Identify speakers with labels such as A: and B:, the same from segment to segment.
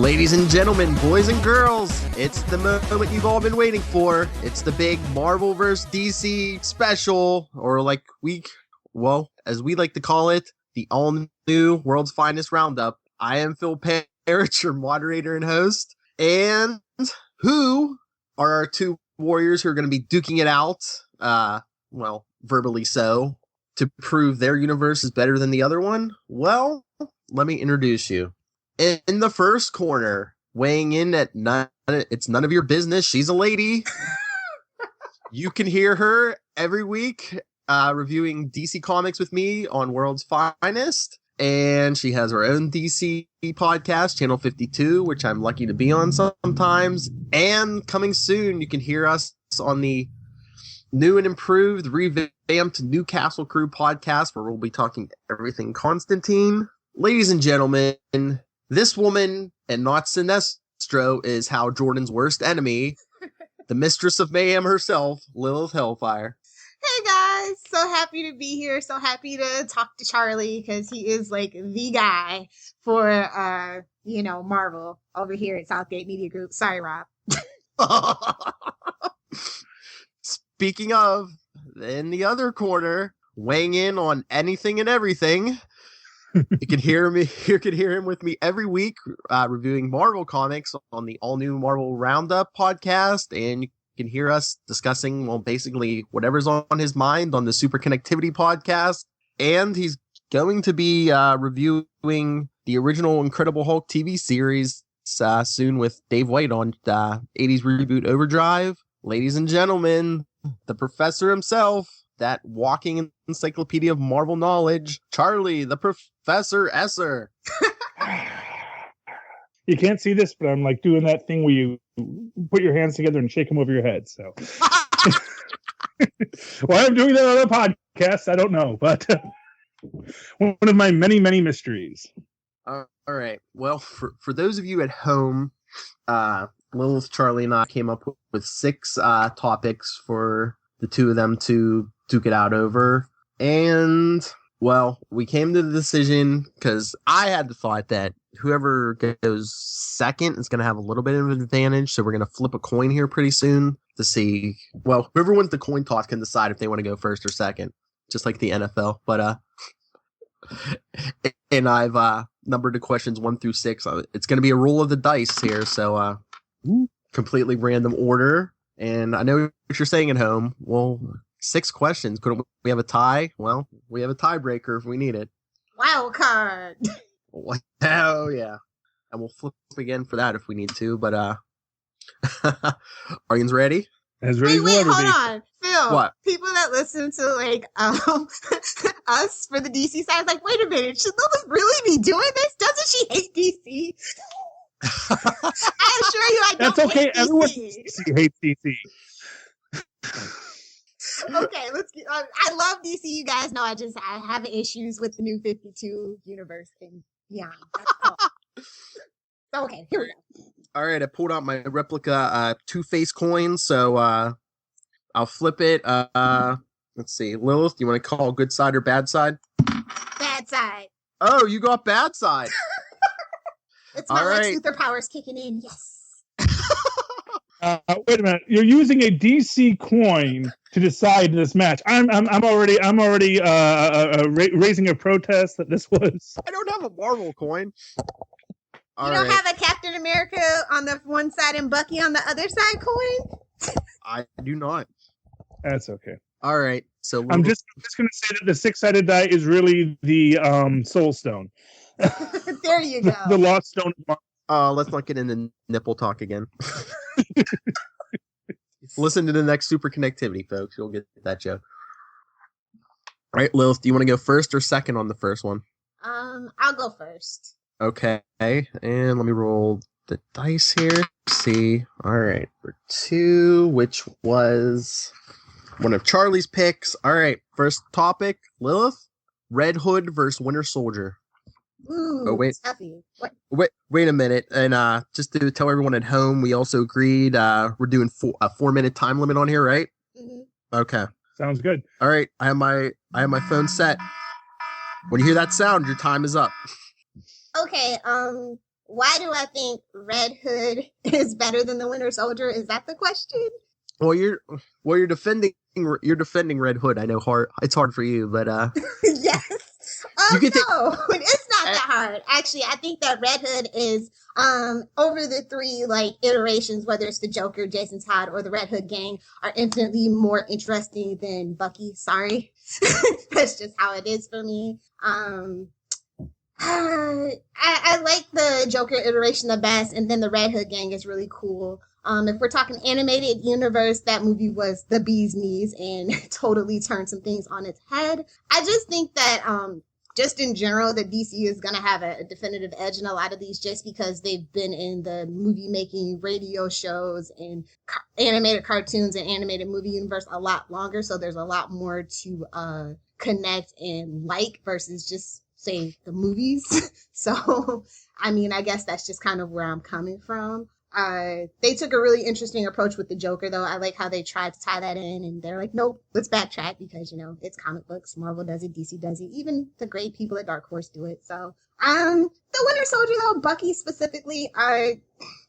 A: Ladies and gentlemen, boys and girls, it's the moment you've all been waiting for. It's the big Marvel vs. DC special, or as we like to call it, the all-new World's Finest Roundup. I am Phil Perich, your moderator and host, and who are our two warriors who are going to be duking it out, verbally so, to prove their universe is better than the other one? Well, let me introduce you. In the first corner, weighing in at it's none of your business. She's a lady. You can hear her every week reviewing DC Comics with me on World's Finest. And she has her own DC podcast, Channel 52, which I'm lucky to be on sometimes. And coming soon, you can hear us on the new and improved, revamped Newcastle Crew podcast, where we'll be talking everything Constantine. Ladies and gentlemen, this woman, and not Sinestro, is Hal Jordan's worst enemy, the mistress of mayhem herself, Lilith Hellfire.
B: Hey guys, so happy to be here. So happy to talk to Charlie, because he is like the guy for, Marvel over here at Southgate Media Group. Sorry, Rob.
A: Speaking of, in the other corner, weighing in on anything and everything, you can hear him with me every week, reviewing Marvel comics on the all-new Marvel Roundup podcast, and you can hear us discussing, basically whatever's on his mind on the Super Connectivity podcast, and he's going to be reviewing the original Incredible Hulk TV series soon with Dave White on 80s Reboot Overdrive. Ladies and gentlemen, the professor himself, that walking encyclopedia of Marvel knowledge, Charlie, the Professor Esser.
C: You can't see this, but I'm like doing that thing where you put your hands together and shake them over your head. So, why I'm doing that on a podcast, I don't know, but one of my many, many mysteries.
A: All right. Well, for those of you at home, Lilith, Charlie, and I came up with 6 topics for the two of them to duke it out over. And, we came to the decision because I had the thought that whoever goes second is going to have a little bit of an advantage. So we're going to flip a coin here pretty soon to see, whoever wins the coin toss can decide if they want to go first or second, just like the NFL. But, and I've numbered the questions 1 through 6. It's going to be a roll of the dice here. So, completely random order. And I know what you're saying at home. 6 questions. Couldn't we have a tie? Well, we have a tiebreaker if we need it.
B: Wild card.
A: Oh, yeah. And we'll flip again for that if we need to. But, are you ready?
C: As ready as
B: wait, hold on. Phil,
A: what?
B: People that listen to, us for the DC side, wait a minute, should Lilith really be doing this? Doesn't she hate DC? I assure you I don't.
C: That's okay.
B: Hate
C: Everyone
B: DC.
C: hates DC.
B: Okay, let's get I love DC, you guys know. I have issues with the new 52 universe thing. Yeah. Okay, here we go.
A: All right, I pulled out my replica two-face coin, so I'll flip it. Let's see. Lilith, do you want to call good side or bad side?
B: Bad side.
A: Oh, you got bad side.
B: It's my Lex Luthor powers kicking in. Yes.
C: Wait a minute. You're using a DC coin to decide this match. I'm already raising a protest that this was.
A: I don't have a Marvel coin.
B: You don't have a Captain America on the one side and Bucky on the other side coin?
A: I do not.
C: That's okay.
A: All right. So
C: I'm just going to say that the 6-sided die is really the Soul Stone.
B: There you go.
C: The Lost Stone.
A: Let's not get into nipple talk again. Listen to the next Super Connectivity, folks. You'll get that joke. All right, Lilith, do you want to go first or second on the first one?
B: I'll go first.
A: Okay, and let me roll the dice here. See. All right, for 2, which was one of Charlie's picks. All right, first topic, Lilith, Red Hood versus Winter Soldier.
B: Ooh,
A: wait.
B: What?
A: Wait a minute. And just to tell everyone at home, we also agreed we're doing a 4-minute time limit on here, right?
B: Mm-hmm.
A: Okay.
C: Sounds good.
A: All right. I have my phone set. When you hear that sound, your time is up.
B: Okay. why do I think Red Hood is better than the Winter Soldier? Is that the question?
A: Well, you're defending Red Hood. I know it's hard for you, but
B: Yes.
A: You can
B: It's not that hard. Actually, I think that Red Hood is over the three like iterations, whether it's the Joker, Jason Todd, or the Red Hood gang, are infinitely more interesting than Bucky. Sorry. That's just how it is for me. I like the Joker iteration the best, and then the Red Hood gang is really cool. If we're talking animated universe, that movie was the bee's knees and totally turned some things on its head. I just think that just in general, that DC is going to have a definitive edge in a lot of these just because they've been in the movie making radio shows and animated cartoons and animated movie universe a lot longer. So there's a lot more to connect and like versus just say the movies. So, I mean, I guess that's just kind of where I'm coming from. They took a really interesting approach with the Joker, though. I like how they tried to tie that in, and they're like, nope, let's backtrack because, you know, it's comic books. Marvel does it, DC does it. Even the great people at Dark Horse do it. So, the Winter Soldier, though, Bucky specifically,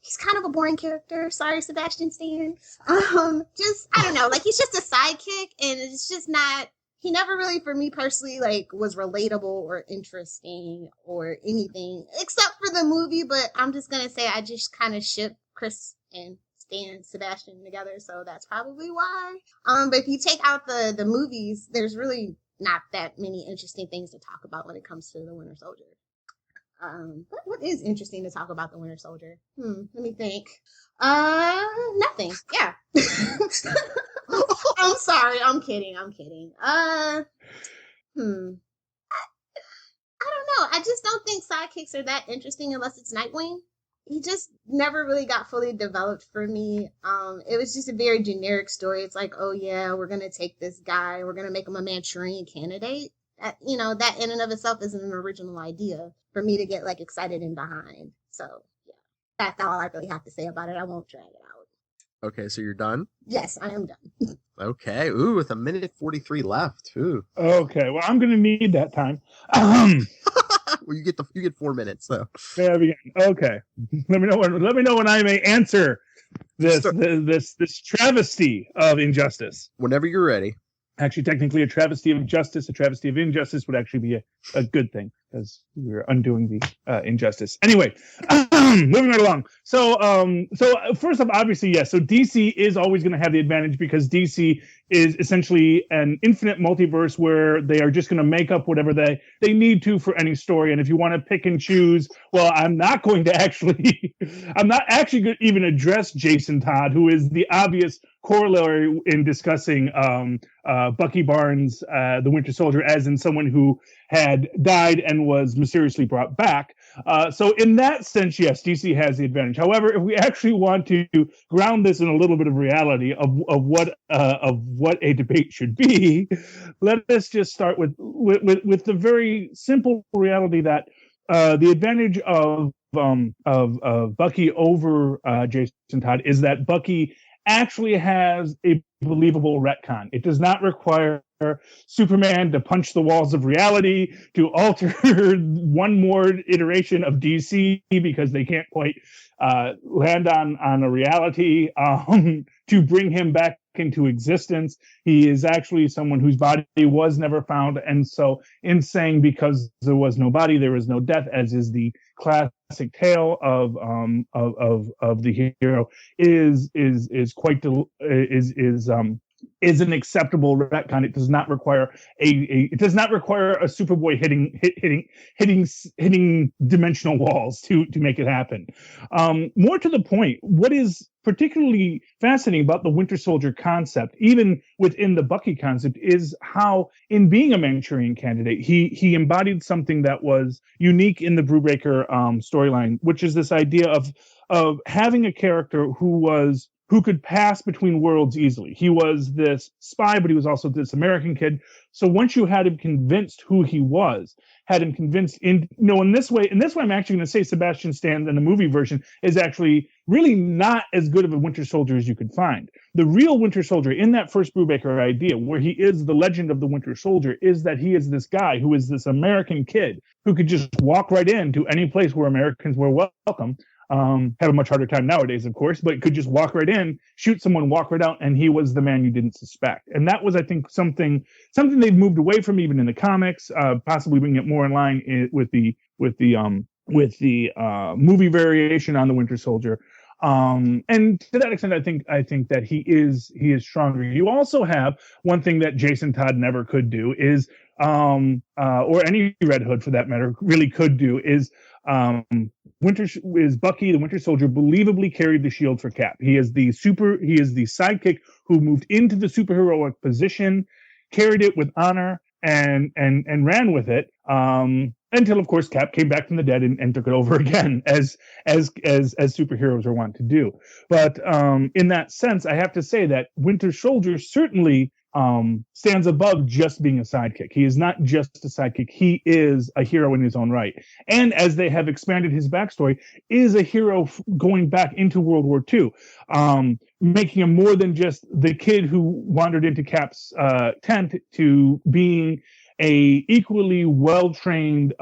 B: he's kind of a boring character. Sorry, Sebastian Stan. Just, I don't know, like, he's just a sidekick, and it's just not, he never really, for me personally, like, was relatable or interesting or anything, except for the movie, but I'm just gonna say I just kind of ship Chris and Stan Sebastian together, so that's probably why. But if you take out the movies, there's really not that many interesting things to talk about when it comes to the Winter Soldier. What is interesting to talk about the Winter Soldier? Let me think. Nothing. Yeah. I'm sorry. I'm kidding. I don't know. I just don't think sidekicks are that interesting unless it's Nightwing. He just never really got fully developed for me. It was just a very generic story. It's like, oh yeah, we're going to take this guy. We're going to make him a Manchurian candidate. That, you know, that in and of itself isn't an original idea for me to get like excited and behind. So yeah, that's all I really have to say about it. I won't drag it out.
A: Okay, so you're done?
B: Yes, I am done.
A: Okay. Ooh, with 1:43 left. Ooh.
C: Okay. Well, I'm going to need that time.
A: Well, you get 4 minutes. So.
C: There we go. Okay. Let me know when I may answer this travesty of injustice.
A: Whenever you're ready.
C: Actually, technically, a travesty of justice, a travesty of injustice would actually be a good thing because we're undoing the injustice. Anyway, moving right along. So first off, obviously, yes. So DC is always going to have the advantage because DC is essentially an infinite multiverse where they are just going to make up whatever they need to for any story. And if you want to pick and choose, well, I'm not actually going to even address Jason Todd, who is the obvious corollary in discussing Bucky Barnes, the Winter Soldier, as in someone who had died and was mysteriously brought back. So in that sense, yes, DC has the advantage. However, if we actually want to ground this in a little bit of reality of what a debate should be, let us just start with the very simple reality that the advantage of Bucky over Jason Todd is that Bucky actually has a believable retcon. It does not require Superman to punch the walls of reality, to alter one more iteration of DC because they can't quite land on a reality to bring him back into existence. He is actually someone whose body was never found, and so in saying because there was no body, there was no death, as is the classic tale of the hero, is an acceptable retcon. It does not require a Superboy hitting dimensional walls to make it happen. More to the point, what is particularly fascinating about the Winter Soldier concept, even within the Bucky concept, is how, in being a Manchurian candidate, he embodied something that was unique in the Brubaker storyline, which is this idea of having a character who who could pass between worlds easily. He was this spy, but he was also this American kid. So once you had him convinced who he was, had him convinced in this way, I'm actually going to say Sebastian Stan in the movie version is actually really not as good of a Winter Soldier as you could find. The real Winter Soldier in that first Brubaker idea, where he is the legend of the Winter Soldier, is that he is this guy who is this American kid who could just walk right into any place where Americans were welcome. Have a much harder time nowadays, of course, but could just walk right in, shoot someone, walk right out, and he was the man you didn't suspect. And that was, I think, something they've moved away from even in the comics, possibly bringing it more in line with the movie variation on the Winter Soldier. And to that extent, I think that he is stronger. You also have one thing that Jason Todd never could do is, or any Red Hood for that matter, really could do is, Bucky, the Winter Soldier, believably carried the shield for Cap. He is the sidekick who moved into the superheroic position, carried it with honor, and ran with it. Until, of course, Cap came back from the dead and took it over again, as superheroes are wont to do. But in that sense, I have to say that Winter Soldier certainly stands above just being a sidekick. He is not just a sidekick. He is a hero in his own right. And as they have expanded his backstory, is a hero going back into World War II, making him more than just the kid who wandered into Cap's tent to being a equally well-trained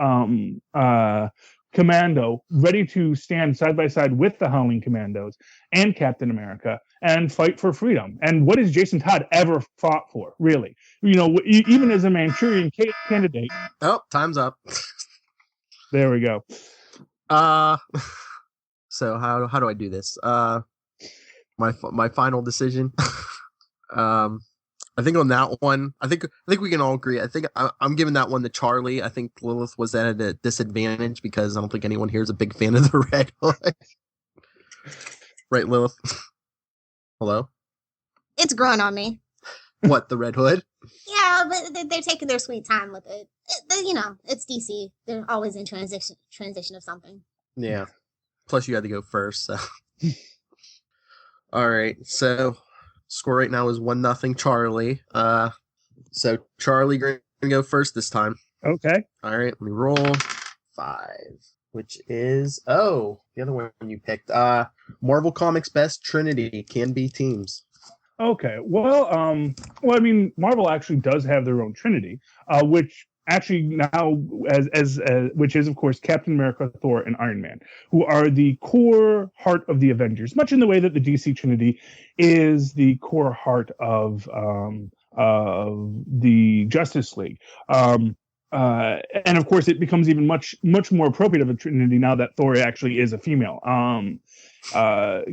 C: commando ready to stand side by side with the Howling Commandos and Captain America and fight for freedom. And what has Jason Todd ever fought for, really? Even as a Manchurian candidate.
A: Oh, time's up.
C: There we go.
A: So how do I do this? My final decision. I think on that one, I think we can all agree. I think I'm giving that one to Charlie. I think Lilith was at a disadvantage because I don't think anyone here is a big fan of the Red Hood. Right, Lilith? Hello?
B: It's growing on me.
A: What, the Red Hood?
B: Yeah, but they're taking their sweet time with it. It's DC. They're always in transition of something.
A: Yeah. Plus you had to go first, so. All right, so score right now is 1-0 Charlie. So Charlie, you're gonna go first this time.
C: Okay.
A: All right, let me roll 5, which is the other one you picked. Marvel Comics Best Trinity can be teams.
C: Okay. Well, I mean, Marvel actually does have their own Trinity, which actually now which is of course Captain America, Thor, and Iron Man, who are the core heart of the Avengers, much in the way that the DC Trinity is the core heart of the Justice League. And of course, it becomes even much more appropriate of a Trinity now that Thor actually is a female,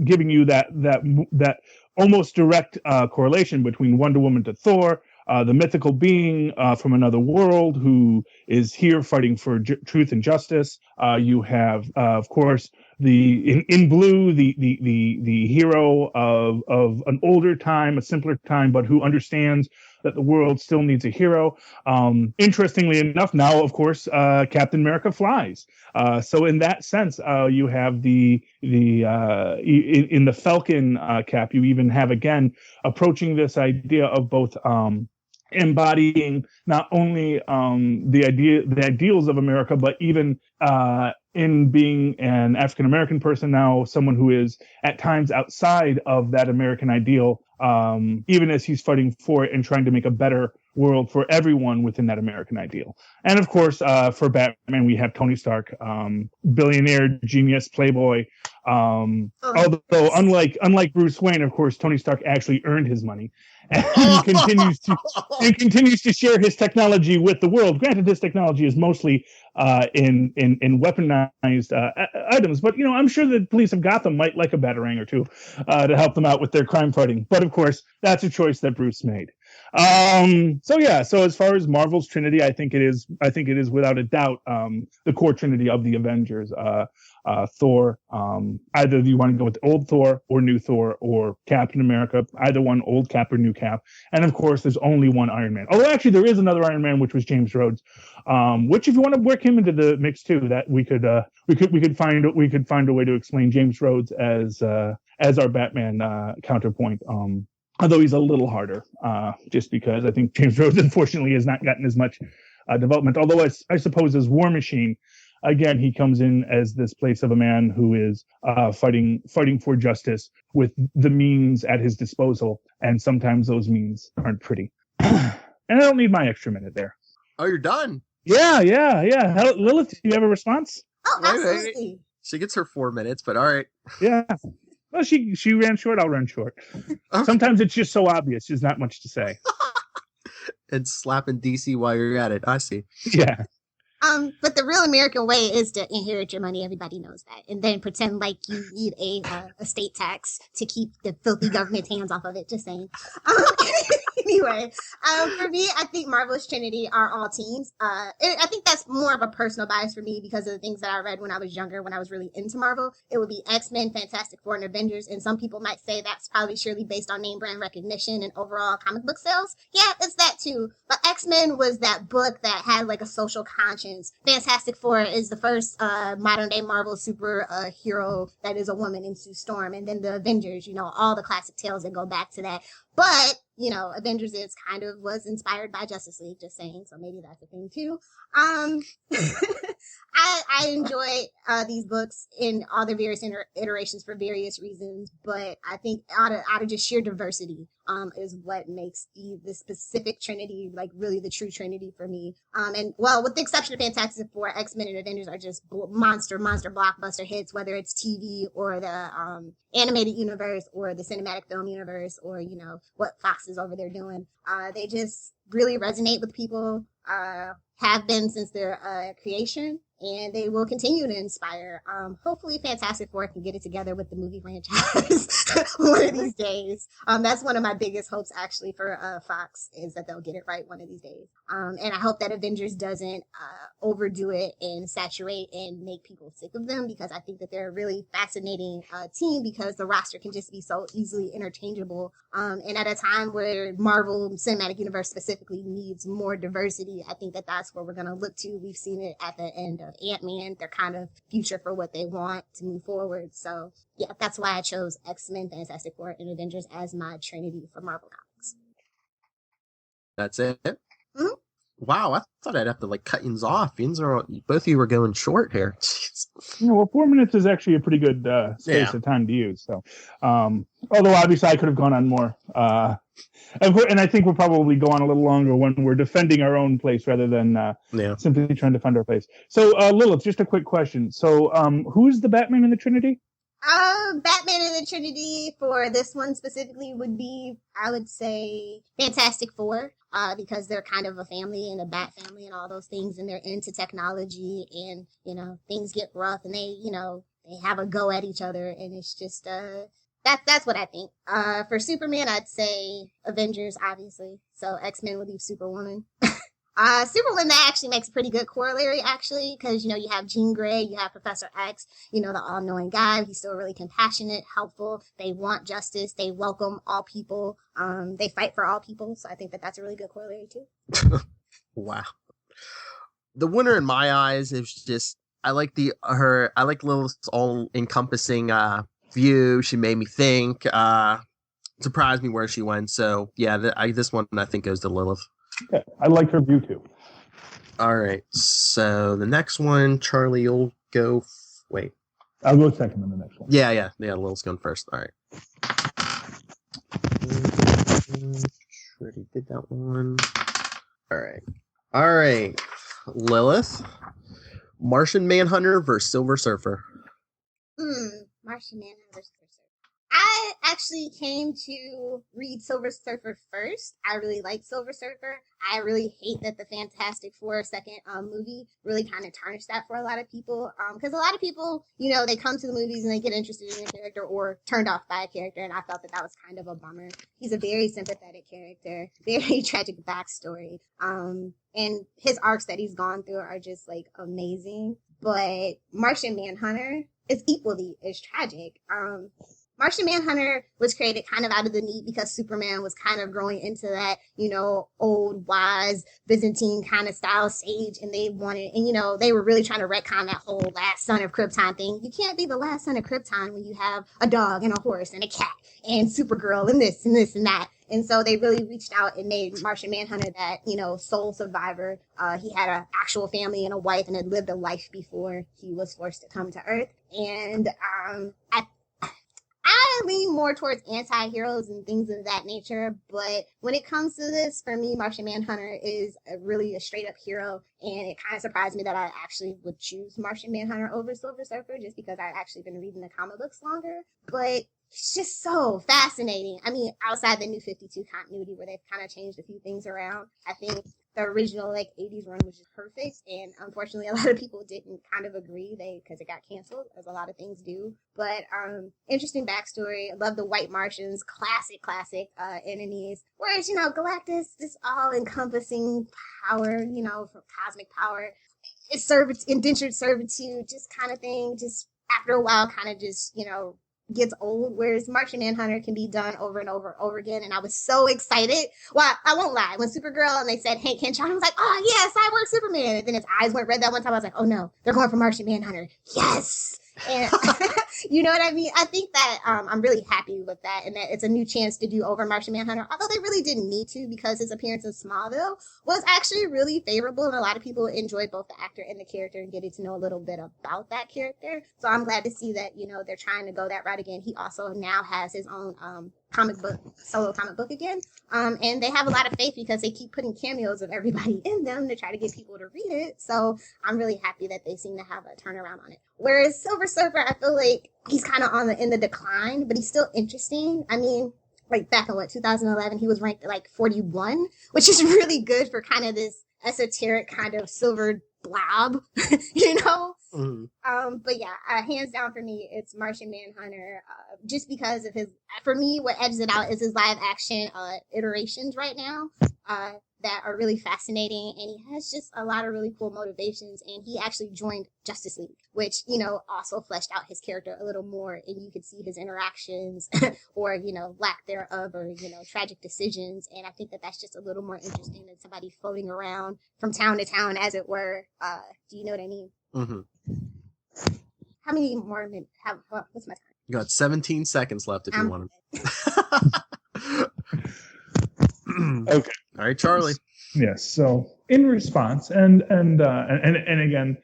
C: giving you that almost direct correlation between Wonder Woman to Thor, the mythical being from another world who is here fighting for truth and justice. You have, of course, in blue, the hero of an older time, a simpler time, but who understands that the world still needs a hero. Interestingly enough, now, of course, Captain America flies. So in that sense, you have in the Falcon Cap, you even have, again, approaching this idea of both embodying not only the ideals of America, but even in being an African American person now, someone who is at times outside of that American ideal, even as he's fighting for it and trying to make a better world for everyone within that American ideal. And of course, for Batman, we have Tony Stark, billionaire, genius, playboy. Although unlike Bruce Wayne, of course, Tony Stark actually earned his money and continues to share his technology with the world. Granted, this technology is mostly in weaponized items, but I'm sure the police of Gotham might like a batarang or two to help them out with their crime fighting. But of course, that's a choice that Bruce made. So as far as Marvel's Trinity, I think it is without a doubt the core Trinity of the Avengers. Thor, either you want to go with old Thor or new Thor or Captain America, either one, old Cap or new Cap. And of course, there's only one Iron Man. Although actually there is another Iron Man, which was James Rhodes. Which if you want to work him into the mix too, that we could find a way to explain James Rhodes as our Batman counterpoint. Although he's a little harder, just because I think James Rhodes unfortunately has not gotten as much development. Although I suppose as War Machine, again, he comes in as this place of a man who is fighting for justice with the means at his disposal, and sometimes those means aren't pretty. And I don't need my extra minute there.
A: Oh, you're done?
C: Yeah. Lilith, do you have a response?
B: Oh, absolutely.
A: She gets her 4 minutes, but all right.
C: Yeah. Well, she ran short. I'll run short.
A: Okay.
C: Sometimes it's just so obvious. There's not much to say.
A: And slapping DC while you're at it. I see.
C: Yeah.
B: But the real American way is to inherit your money. Everybody knows that, and then pretend like you need a estate tax to keep the filthy government's hands off of it. Just saying. Anyway, for me, I think Marvel's Trinity are all teams. I think that's more of a personal bias for me because of the things that I read when I was younger, when I was really into Marvel. It would be X-Men, Fantastic Four, and Avengers. And some people might say that's probably surely based on name brand recognition and overall comic book sales. Yeah, it's that too. But X-Men was that book that had like a social conscience. Fantastic Four is the first modern day Marvel super hero that is a woman in Sue Storm. And then the Avengers, all the classic tales that go back to that. But, Avengers was inspired by Justice League, just saying. So maybe that's a thing too. I enjoy these books in all their various iterations for various reasons, but I think out of just sheer diversity is what makes the specific Trinity like really the true Trinity for me. And well, with the exception of Fantastic Four, X-Men and Avengers are just monster blockbuster hits, whether it's TV or the animated universe or the cinematic film universe or what Fox is over there doing. They just really resonate with people. Have been since their creation, and they will continue to inspire. Hopefully Fantastic Four can get it together with the movie franchise one of these days. That's one of my biggest hopes actually for Fox is that they'll get it right one of these days. And I hope that Avengers doesn't overdo it and saturate and make people sick of them, because I think that they're a really fascinating team because the roster can just be so easily interchangeable. And at a time where Marvel Cinematic Universe specifically needs more diversity, I think that that's where we're going to look to. We've seen it at the end of Ant-Man. They're kind of future for what they want to move forward. So yeah, that's why I chose X-Men, Fantastic Four, and Avengers as my Trinity for Marvel Comics.
A: That's it?
B: Mm-hmm.
A: Wow, I thought I'd have to cut yous off. Both of you were going short here. Jeez.
C: Well, 4 minutes is actually a pretty good space of time to use. So, although obviously I could have gone on more. And I think we'll probably go on a little longer when we're defending our own place rather than simply trying to find our place. So, Lilith, just a quick question. So, who's the Batman in the Trinity?
B: Batman in the Trinity for this one specifically would be, I would say, Fantastic Four, because they're kind of a family and a Bat family and all those things, and they're into technology, and, things get rough, and they have a go at each other, and it's just, that's what I think. For Superman, I'd say Avengers, obviously, so X-Men would leave Superwoman. Superwoman, that actually makes a pretty good corollary, actually, because, you have Jean Grey, you have Professor X, the all-knowing guy. He's still really compassionate, helpful. They want justice. They welcome all people. They fight for all people. So I think that that's a really good corollary, too.
A: Wow. The winner in my eyes is just, I like Lilith's all-encompassing view. She made me think, surprised me where she went. So, yeah, this one, I think, goes to Lilith.
C: Okay. I like her view too.
A: All right. So the next one, Charlie, you'll go. Wait.
C: I'll go second on the next one.
A: Yeah. Lilith's going first. All right. Already did that one. All right. Lilith, Martian Manhunter versus Silver Surfer.
B: Martian Manhunter versus Silver Surfer. I actually came to read Silver Surfer first. I really like Silver Surfer. I really hate that the Fantastic Four second movie really kind of tarnished that for a lot of people. Because a lot of people, you know, they come to the movies and they get interested in a character or turned off by a character, and I felt that was kind of a bummer. He's a very sympathetic character, very tragic backstory. And his arcs that he's gone through are just like amazing. But Martian Manhunter is equally as tragic. Martian Manhunter was created kind of out of the need because Superman was kind of growing into that, you know, old, wise, Byzantine kind of style sage. And they wanted, and, you know, they were really trying to retcon that whole last son of Krypton thing. You can't be the last son of Krypton when you have a dog and a horse and a cat and Supergirl and this and this and that. And so they really reached out and made Martian Manhunter that, you know, sole survivor. He had an actual family and a wife and had lived a life before he was forced to come to Earth. And I lean more towards anti-heroes and things of that nature, but when it comes to this, for me, Martian Manhunter is really a straight-up hero, and it kind of surprised me that I actually would choose Martian Manhunter over Silver Surfer just because I've actually been reading the comic books longer, but it's just so fascinating. I mean, outside the New 52 continuity where they've kind of changed a few things around, I think the original, like, 80s run was just perfect, and unfortunately a lot of people didn't kind of agree because it got canceled, as a lot of things do. But interesting backstory. I love the White Martians, classic enemies. Whereas, you know, Galactus, this all-encompassing power, you know, from cosmic power, it's indentured servitude, just kind of thing, just after a while kind of just, you know, gets old, whereas Martian Manhunter can be done over and over again. And I was so excited. Well, I won't lie. When Supergirl and they said Hank Henshaw, I was like, oh yeah, Cyborg Superman. And then his eyes went red that one time. I was like, oh no, they're going for Martian Manhunter. Yes. And you know what I mean? I think that I'm really happy with that, and that it's a new chance to do over Martian Manhunter, although they really didn't need to because his appearance in Smallville was actually really favorable, and a lot of people enjoyed both the actor and the character and getting to know a little bit about that character. So I'm glad to see that, you know, they're trying to go that route again. He also now has his own solo comic book again. And they have a lot of faith because they keep putting cameos of everybody in them to try to get people to read it. So I'm really happy that they seem to have a turnaround on it. Whereas Silver Surfer, I feel like he's kind of in the decline, but he's still interesting. I mean, like back in 2011, he was ranked at like 41, which is really good for kind of this esoteric kind of silver blob, you know? Mm-hmm. But yeah, hands down for me, it's Martian Manhunter, just because of for me, what edges it out is his live action iterations right now that are really fascinating, and he has just a lot of really cool motivations, and he actually joined Justice League, which, you know, also fleshed out his character a little more, and you could see his interactions or, you know, lack thereof, or, you know, tragic decisions, and I think that that's just a little more interesting than somebody floating around from town to town, as it were. Do you know what I mean? Mm-hmm. How many more minutes? What's my time?
A: You got 17 seconds left if you want to.
C: Okay.
A: All right, Charlie.
C: Yes. So in response, and again,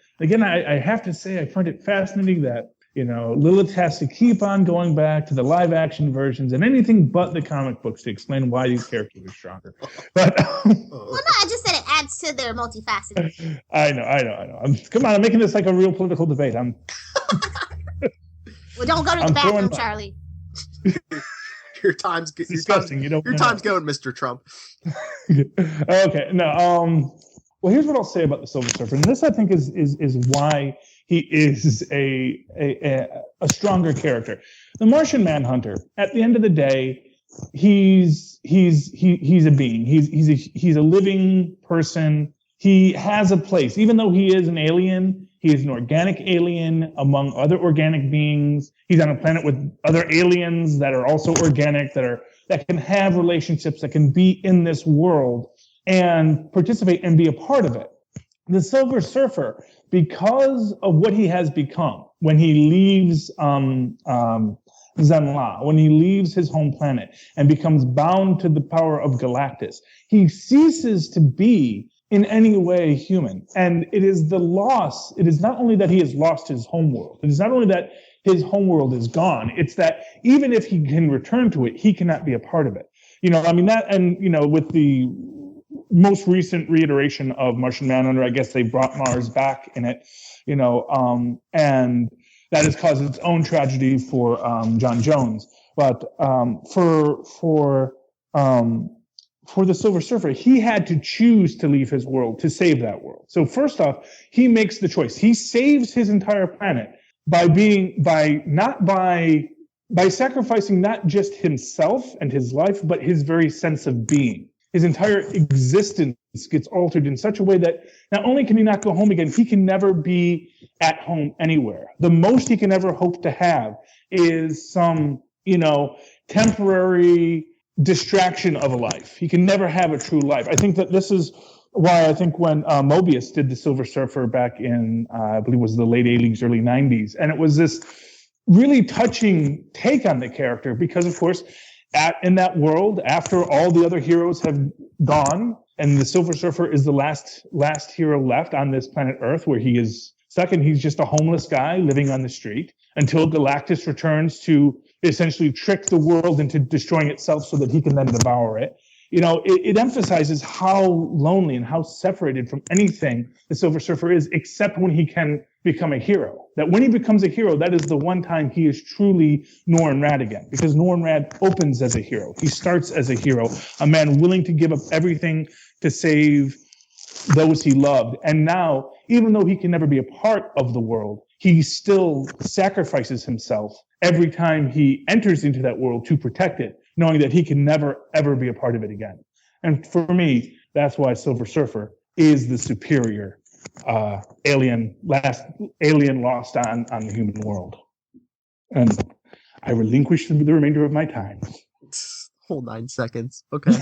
C: I have to say I find it fascinating that, you know, Lilith has to keep on going back to the live action versions and anything but the comic books to explain why these characters are stronger. But
B: well, no, I just said it adds to their multifaceted.
C: I know. Come on, I'm making this like a real political debate.
B: Well, don't go to the bathroom, Charlie.
A: Your time's
C: disgusting.
A: Your time's going, Mr. Trump.
C: Okay. No. Well, here's what I'll say about the Silver Surfer, and this I think is why he is a stronger character. The Martian Manhunter. At the end of the day, he's a being. He's a living person. He has a place, even though he is an alien. He is an organic alien among other organic beings. He's on a planet with other aliens that are also organic, that can have relationships, that can be in this world and participate and be a part of it. The Silver Surfer, because of what he has become when he leaves Zenla, when he leaves his home planet and becomes bound to the power of Galactus, he ceases to be in any way human. And it is the loss. It is not only that he has lost his homeworld. It is not only that his homeworld is gone. It's that even if he can return to it, he cannot be a part of it. You know, I mean, that, and, you know, with the most recent reiteration of Martian Manhunter, I guess they brought Mars back in it, you know, and that has caused its own tragedy for John Jones. But for the Silver Surfer, he had to choose to leave his world to save that world. So first off, he makes the choice. He saves his entire planet by sacrificing not just himself and his life, but his very sense of being. His entire existence gets altered in such a way that not only can he not go home again, he can never be at home anywhere. The most he can ever hope to have is some, temporary distraction of a life. He can never have a true life. I think that this is why I think when Mobius did the Silver Surfer back in, I believe it was the late 80s, early 90s, and it was this really touching take on the character because, of course, in that world, after all the other heroes have gone, and the Silver Surfer is the last hero left on this planet Earth, where he is stuck, and he's just a homeless guy living on the street until Galactus returns to essentially trick the world into destroying itself so that he can then devour it. It emphasizes how lonely and how separated from anything the Silver Surfer is, except when he can become a hero. That when he becomes a hero, that is the one time he is truly Norrin Radd again. Because Norrin Radd opens as a hero. He starts as a hero, a man willing to give up everything to save those he loved. And now, even though he can never be a part of the world, he still sacrifices himself every time he enters into that world to protect it, knowing that he can never, ever be a part of it again. And for me, that's why Silver Surfer is the superior alien lost on the human world. And I relinquish the remainder of my time.
A: Hold 9 seconds. Okay.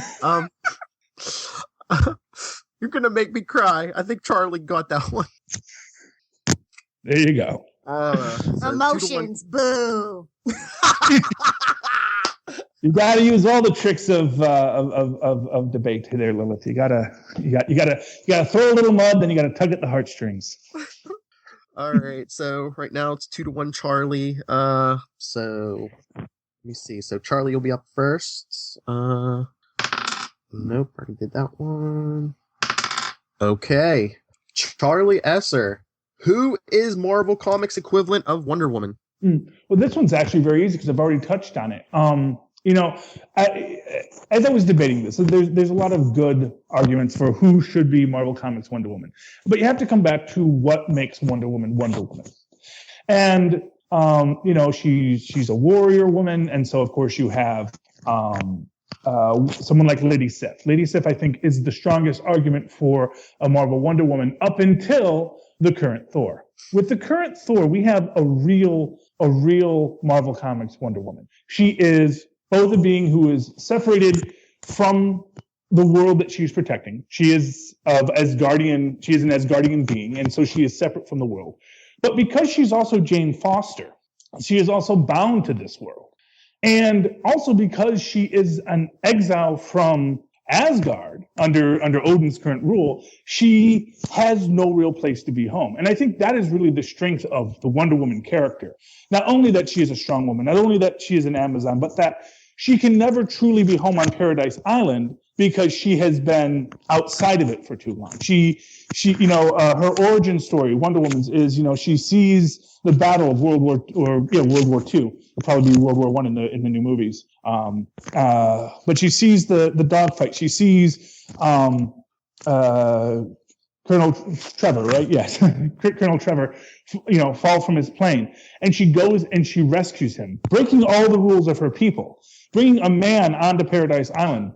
A: You're going to make me cry. I think Charlie got that one.
C: There you go.
A: So
B: Emotions, boo.
C: You got to use all the tricks of debate there, Lilith. You gotta throw a little mud, then you gotta tug at the heartstrings.
A: All right. So right now it's 2-1 Charlie. So let me see. So Charlie will be up first. Nope, already did that one. Okay, Charlie Esser. Who is Marvel Comics equivalent of Wonder Woman?
C: Well, this one's actually very easy because I've already touched on it. As I was debating this, there's a lot of good arguments for who should be Marvel Comics Wonder Woman, but you have to come back to what makes Wonder Woman Wonder Woman. And she's a warrior woman, and so of course you have someone like Lady Sif. Lady Sif, I think, is the strongest argument for a Marvel Wonder Woman up until the current Thor. With the current Thor, we have a real Marvel Comics Wonder Woman. She is both a being who is separated from the world that she's protecting. She is an Asgardian being, and so she is separate from the world. But because she's also Jane Foster, she is also bound to this world. And also because she is an exile from Asgard under Odin's current rule, she has no real place to be home. And I think that is really the strength of the Wonder Woman character. Not only that she is a strong woman, not only that she is an Amazon, but that she can never truly be home on Paradise Island because she has been outside of it for too long. Her origin story, Wonder Woman's, is, she sees the battle of World War II. It'll probably be World War I in the new movies. But she sees the dogfight. She sees Colonel Trevor, right? Yes, Colonel Trevor, fall from his plane, and she goes and she rescues him, breaking all the rules of her people, bringing a man onto Paradise Island,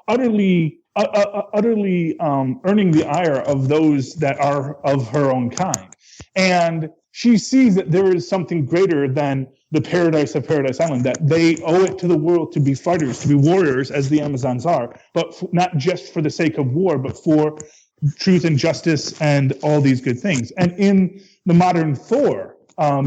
C: utterly earning the ire of those that are of her own kind. And she sees that there is something greater than the paradise of Paradise Island, that they owe it to the world to be fighters, to be warriors, as the Amazons are, but not just for the sake of war, but for truth and justice and all these good things. And in the modern Thor,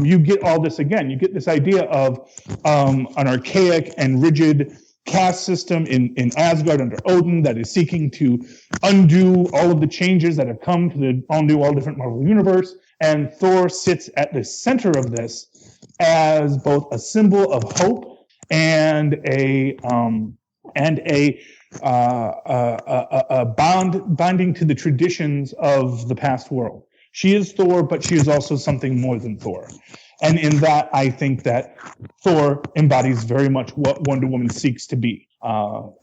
C: you get all this again. You get this idea of an archaic and rigid caste system in Asgard under Odin that is seeking to undo all of the changes that have come to the all different Marvel universe. And Thor sits at the center of this as both a symbol of hope and a bonding to the traditions of the past world. She is Thor, but she is also something more than Thor. And in that, I think that Thor embodies very much what Wonder Woman seeks to be.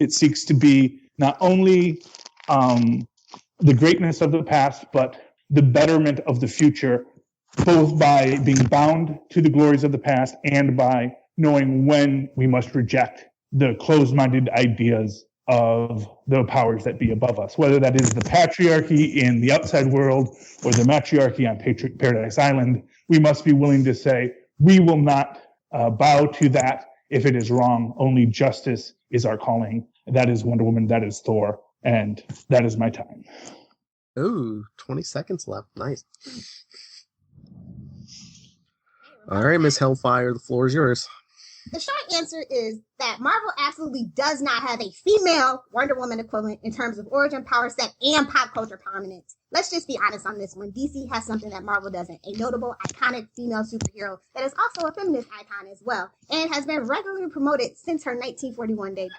C: It seeks to be not only the greatness of the past, but the betterment of the future, both by being bound to the glories of the past and by knowing when we must reject the closed-minded ideas of the powers that be above us, whether that is the patriarchy in the outside world or the matriarchy on Paradise Island. We must be willing to say, we will not bow to that if it is wrong. Only justice is our calling. That is Wonder Woman, that is Thor, and that is my time.
A: Ooh, 20 seconds left. Nice. All right, Miss Hellfire, the floor is yours.
B: The short answer is that Marvel absolutely does not have a female Wonder Woman equivalent in terms of origin, power set, and pop culture prominence. Let's just be honest on this one. DC has something that Marvel doesn't. A notable, iconic female superhero that is also a feminist icon as well, and has been regularly promoted since her 1941 debut.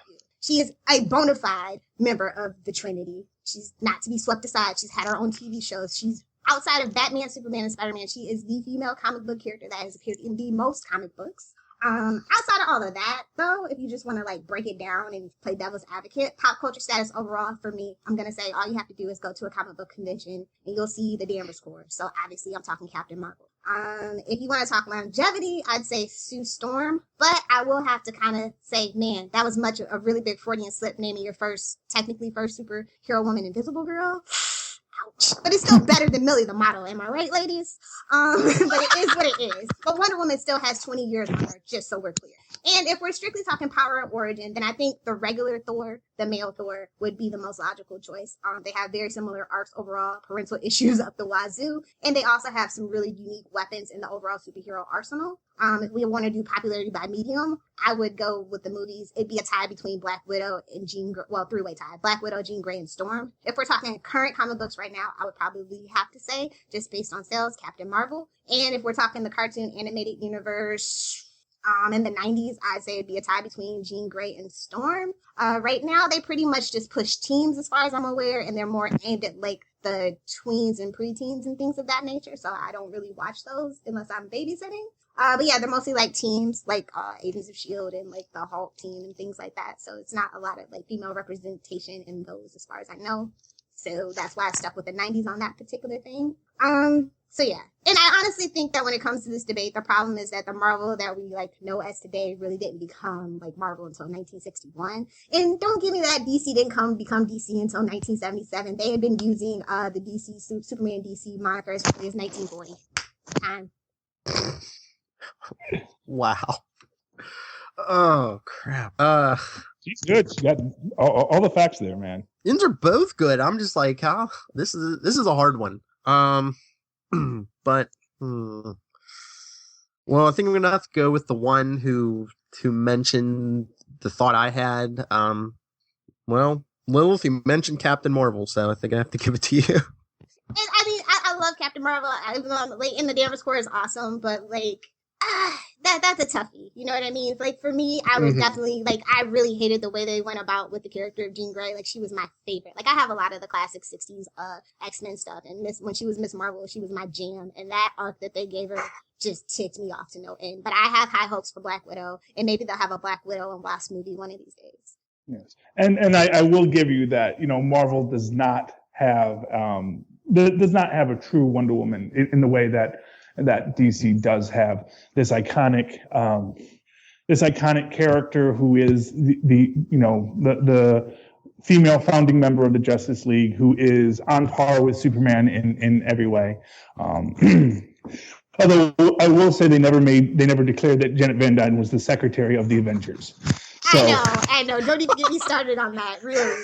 B: She is a bona fide member of the Trinity. She's not to be swept aside. She's had her own TV shows. She's outside of Batman, Superman, and Spider-Man. She is the female comic book character that has appeared in the most comic books. Outside of all of that, though, if you just want to like break it down and play devil's advocate, pop culture status overall for me, I'm going to say all you have to do is go to a comic book convention and you'll see the You&rsquo. So obviously I'm talking Captain Marvel. If you want to talk longevity, I'd say Sue Storm, but I will have to kind of say, man, that was a really big Freudian slip naming your technically first superhero woman Invisible Girl. Ouch. But it's still better than Millie the model, am I right, ladies? But it is what it is. But Wonder Woman still has 20 years on her, just so we're clear. And if we're strictly talking power and origin, then I think the regular Thor, the male Thor, would be the most logical choice. They have very similar arcs overall, parental issues up the wazoo, and they also have some really unique weapons in the overall superhero arsenal. If we want to do popularity by medium, I would go with the movies. It'd be a tie between Black Widow and three-way tie. Black Widow, Jean Grey, and Storm. If we're talking current comic books right now, I would probably have to say, just based on sales, Captain Marvel. And if we're talking the cartoon animated universe, in the 90s, I'd say it'd be a tie between Jean Grey and Storm. Right now, they pretty much just push teams as far as I'm aware, and they're more aimed at like the tweens and preteens and things of that nature. So I don't really watch those unless I'm babysitting. But yeah, they're mostly like teams, like Agents of S.H.I.E.L.D. and like the Hulk team and things like that. So it's not a lot of like female representation in those as far as I know. So that's why I stuck with the 90s on that particular thing. So yeah, and I honestly think that when it comes to this debate, the problem is that the Marvel that we like know as today really didn't become like Marvel until 1961. And don't give me that DC didn't become DC until 1977. They had been using the DC Superman DC moniker as early as 1940.
A: Wow. Oh crap.
C: She's good. She got all the facts there, man.
A: These are both good. I'm just like, how this is a hard one. But well, I think I'm gonna have to go with the one who mentioned the thought I had. Well, Lilith, you mentioned Captain Marvel, so I think I have to give it to you.
B: And I mean, I love Captain Marvel. Even though I'm late in the You&rsquo is awesome, but like, that's a toughie. You know what I mean? Like for me, I was definitely like, I really hated the way they went about with the character of Jean Grey. Like she was my favorite. Like I have a lot of the classic 60s X-Men stuff, and when she was Miss Marvel, she was my jam. And that arc that they gave her just ticked me off to no end. But I have high hopes for Black Widow, and maybe they'll have a Black Widow and Wasp movie one of these days.
C: Yes, and I will give you that. You know, Marvel does not have a true Wonder Woman in the way that DC does have this iconic character who is the female founding member of the Justice League, who is on par with Superman in every way. Although I will say they never declared that Janet Van Dyne was the secretary of the Avengers. So,
B: I know. Don't even get me started on that, really.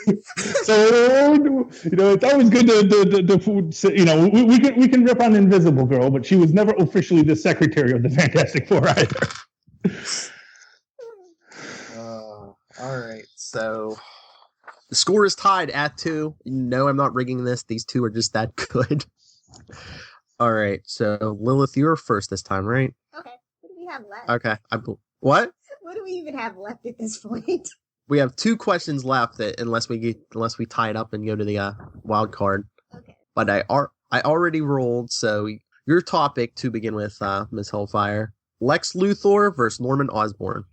C: So, it's always good to we can rip on Invisible Girl, but she was never officially the secretary of the Fantastic Four either.
A: All right. So the score is tied at 2. No, I'm not rigging this. These two are just that good. All right. So Lilith, you're first this time, right?
B: Okay. What do we have left?
A: Okay. What?
B: What do we even have left at this point?
A: We have 2 questions left, unless we tie it up and go to the wild card.
B: Okay.
A: But I already rolled, so Your topic to begin with, Ms. Hellfire: Lex Luthor versus Norman Osborn.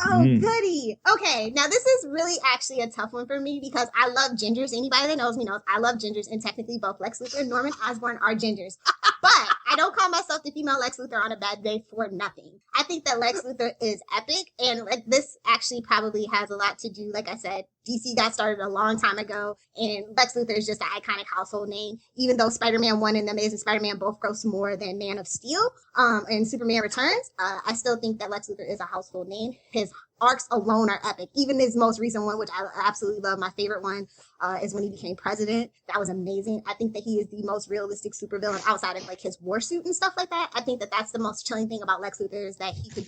B: Oh, goody. Okay, now this is really actually a tough one for me because I love gingers. Anybody that knows me knows I love gingers, and technically both Lex Luthor and Norman Osborn are gingers. But I don't call myself the female Lex Luthor on a bad day for nothing. I think that Lex Luthor is epic, and like this actually probably has a lot to do, like I said, DC got started a long time ago, and Lex Luthor is just an iconic household name. Even though Spider-Man 1 and The Amazing Spider-Man both gross more than Man of Steel and Superman Returns, I still think that Lex Luthor is a household name. His arcs alone are epic. Even his most recent one, which I absolutely love, my favorite one, is when he became president. That was amazing. I think that he is the most realistic supervillain outside of like his war suit and stuff like that. I think that that's the most chilling thing about Lex Luthor, is that he could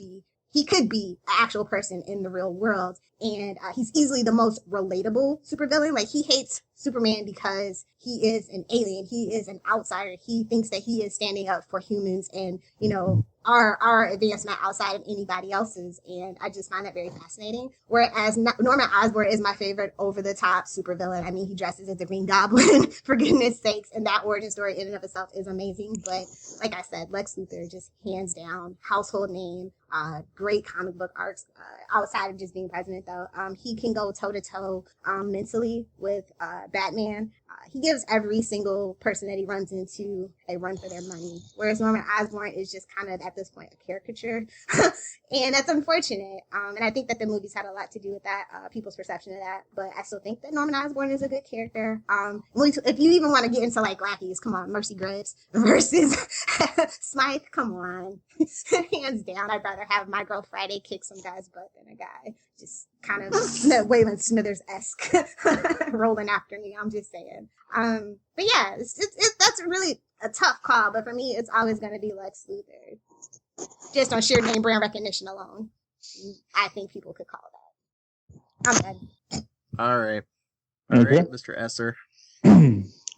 B: be an actual person in the real world. And he's easily the most relatable supervillain. Like, he hates Superman because he is an alien. He is an outsider. He thinks that he is standing up for humans and, you know, our advancement outside of anybody else's. And I just find that very fascinating. Whereas Norman Osborn is my favorite over-the-top supervillain. I mean, he dresses as the Green Goblin, for goodness sakes. And that origin story in and of itself is amazing. But like I said, Lex Luthor, just hands down, household name, great comic book arcs, outside of just being president, though. He can go toe-to-toe mentally with Batman. He gives every single person that he runs into a run for their money. Whereas Norman Osborn is just kind of, at this point, a caricature. And that's unfortunate. And I think that the movies had a lot to do with that, people's perception of that. But I still think that Norman Osborn is a good character. If you even want to get into, like, lackeys, come on, Mercy Graves versus Smythe, come on. Hands down, I'd rather have my girl Friday kick some guy's butt than a guy just kind of Wayland Smithers-esque rolling after me. I'm just saying. But yeah, that's really a tough call. But for me, it's always going to be Lex Luthor, just on sheer name brand recognition alone. I think people could call that. I'm done.
A: All right, Mr. Esser.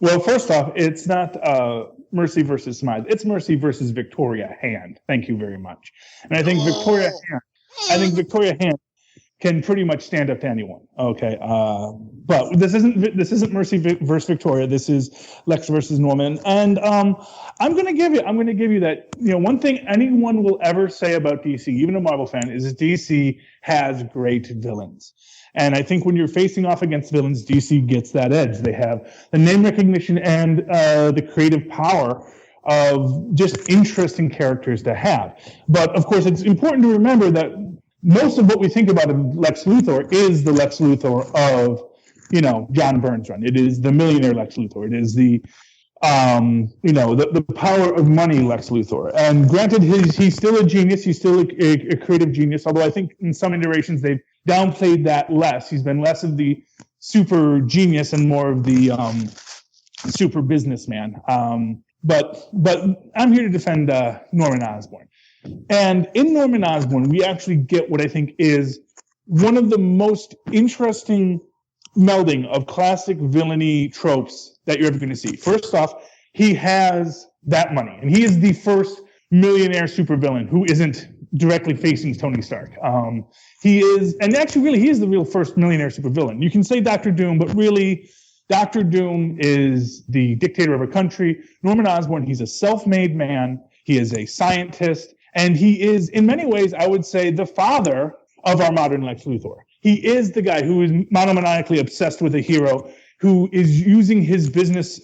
C: Well, first off, it's not Mercy versus Smythe. It's Mercy versus Victoria Hand. Thank you very much. And I think Victoria Hand can pretty much stand up to anyone. Okay, but this isn't Mercy versus Victoria. This is Lex versus Norman. And I'm gonna give you that. You know, one thing anyone will ever say about DC, even a Marvel fan, is DC has great villains. And I think when you're facing off against villains, DC gets that edge. They have the name recognition and the creative power of just interesting characters to have. But of course, it's important to remember that most of what we think about in Lex Luthor is the Lex Luthor of, you know, John Byrne's run. It is the millionaire Lex Luthor. It is the power of money Lex Luthor. And granted, he's still a genius. He's still a creative genius. Although I think in some iterations they've downplayed that less. He's been less of the super genius and more of the super businessman. But I'm here to defend Norman Osborn. And in Norman Osborn, we actually get what I think is one of the most interesting melding of classic villainy tropes that you're ever going to see. First off, he has that money, and he is the first millionaire supervillain who isn't directly facing Tony Stark. He is the real first millionaire supervillain. You can say Dr. Doom, but really, Dr. Doom is the dictator of a country. Norman Osborn, he's a self-made man. He is a scientist. And he is, in many ways, I would say, the father of our modern Lex Luthor. He is the guy who is monomaniacally obsessed with a hero, who is using his business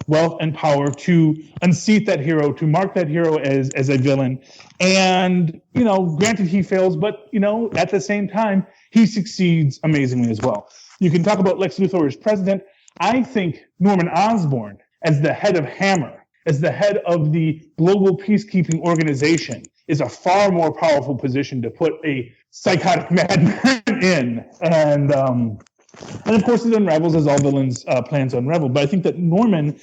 C: wealth and power to unseat that hero, to mark that hero as a villain. And, you know, granted he fails, but, you know, at the same time, he succeeds amazingly as well. You can talk about Lex Luthor as president. I think Norman Osborn, as the head of Hammer, as the head of the global peacekeeping organization, is a far more powerful position to put a psychotic madman in. And of course it unravels as all villains' plans unravel. But I think that Norman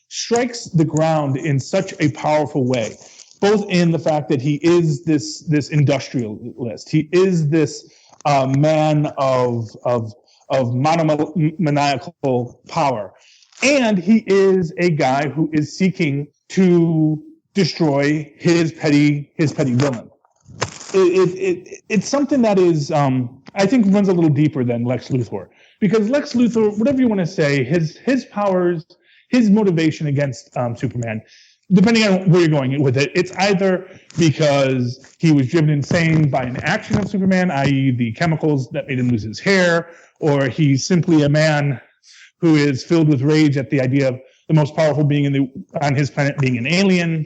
C: strikes the ground in such a powerful way, both in the fact that he is this industrialist. He is this man of monomaniacal power. And he is a guy who is seeking to destroy his petty villain. It's something that is, I think, runs a little deeper than Lex Luthor. Because Lex Luthor, whatever you want to say, his powers, his motivation against Superman depending on where you're going with it, it's either because he was driven insane by an action of Superman, i.e. the chemicals that made him lose his hair, or he's simply a man who is filled with rage at the idea of the most powerful being on his planet being an alien.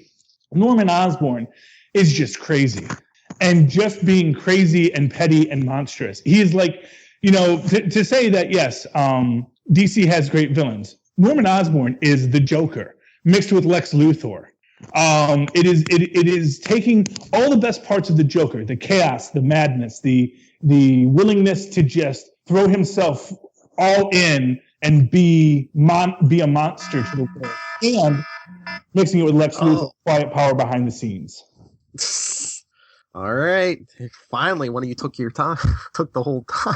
C: Norman Osborn is just crazy. And just being crazy and petty and monstrous. He is like, to say that, yes, DC has great villains. Norman Osborn is the Joker mixed with Lex Luthor. It is taking all the best parts of the Joker, the chaos, the madness, the willingness to just throw himself all in and be a monster to the world, and mixing it with Lex Luthor's quiet power behind the scenes.
A: All right. Finally, one of you took your time. Took the whole time.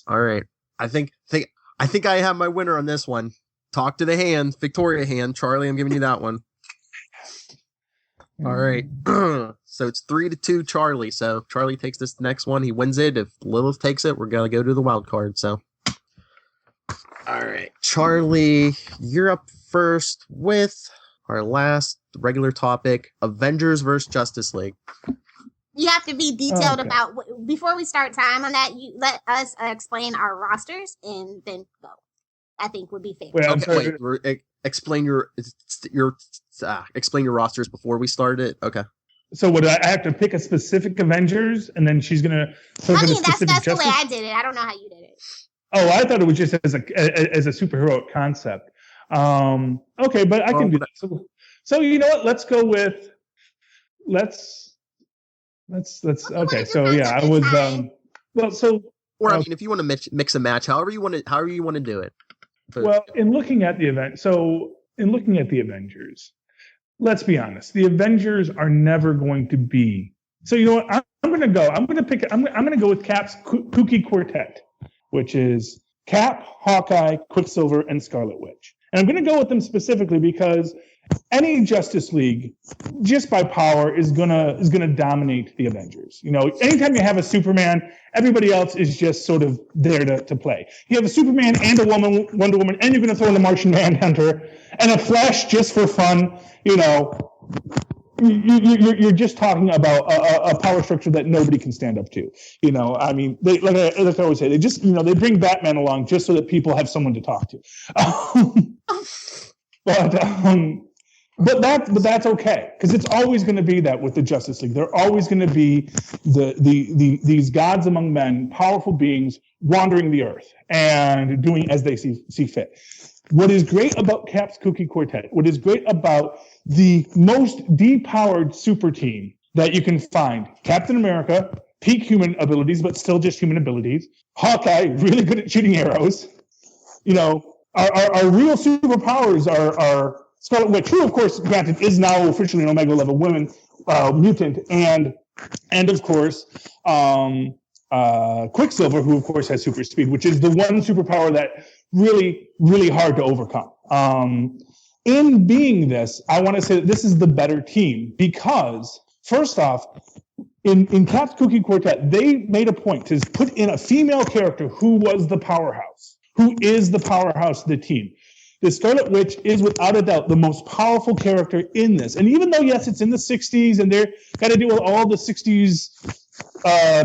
A: All right. I think I have my winner on this one. Talk to the hand, Victoria hand. Charlie, I'm giving you that one. All right. So it's 3-2 Charlie. So if Charlie takes this next one, he wins it. If Lilith takes it, we're going to go to the wild card. So, all right. Charlie, you're up first with our last regular topic, Avengers versus Justice League.
B: You have to be detailed about, before we start time on that, you let us explain our rosters and then go. I think would be fair.
A: Explain your rosters before we start it. Okay.
C: So would I have to pick a specific Avengers and then she's going to
B: that's the way I did it. I don't know how you did it.
C: Oh, I thought it was just as a superhero concept. Okay, but I can do that. So you know what? Let's go with let's okay. So yeah, I was
A: I mean, if you want to mix and match, however you want to do it.
C: Well, in looking at the Avengers, let's be honest. The Avengers are never going to be. So you know what? I'm going to go with Cap's kooky quartet, which is Cap, Hawkeye, Quicksilver, and Scarlet Witch. And I'm going to go with them specifically because any Justice League, just by power, is gonna dominate the Avengers. Anytime you have a Superman, everybody else is just sort of there to play. You have a Superman and a Wonder Woman, and you're going to throw in the Martian Manhunter and a Flash just for fun. You're just talking about a power structure that nobody can stand up to. I mean, like I always say, they bring Batman along just so that people have someone to talk to. But that's okay, because it's always going to be that with the Justice League. They're always going to be these gods among men, powerful beings wandering the earth and doing as they see fit. What is great about Cap's Kooky Quartet, what is great about the most depowered super team that you can find, Captain America, peak human abilities, but still just human abilities. Hawkeye, really good at shooting arrows. Our real superpowers are Scarlet Witch, who, of course, granted, is now officially an Omega level woman mutant, and of course, Quicksilver, who of course has super speed, which is the one superpower that really, really hard to overcome. In being this, I want to say that this is the better team because, first off, in Cap's Kooky Quartet, they made a point to put in a female character who was the powerhouse, who is the powerhouse of the team. The Scarlet Witch is without a doubt the most powerful character in this. And even though, yes, it's in the 60s and they're got to deal with all the 60s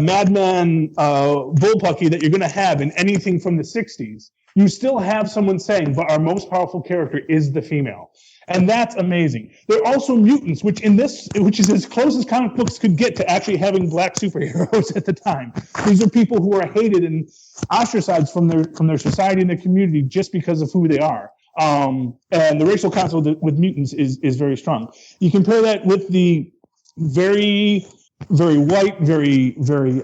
C: madman bullpucky that you're going to have in anything from the 60s, you still have someone saying, but our most powerful character is the female. And that's amazing. They're also mutants, which is as close as comic books could get to actually having black superheroes at the time. These are people who are hated and ostracized from their society and their community just because of who they are. And the racial concept with mutants is very strong. You compare that with the very, very white, very, very,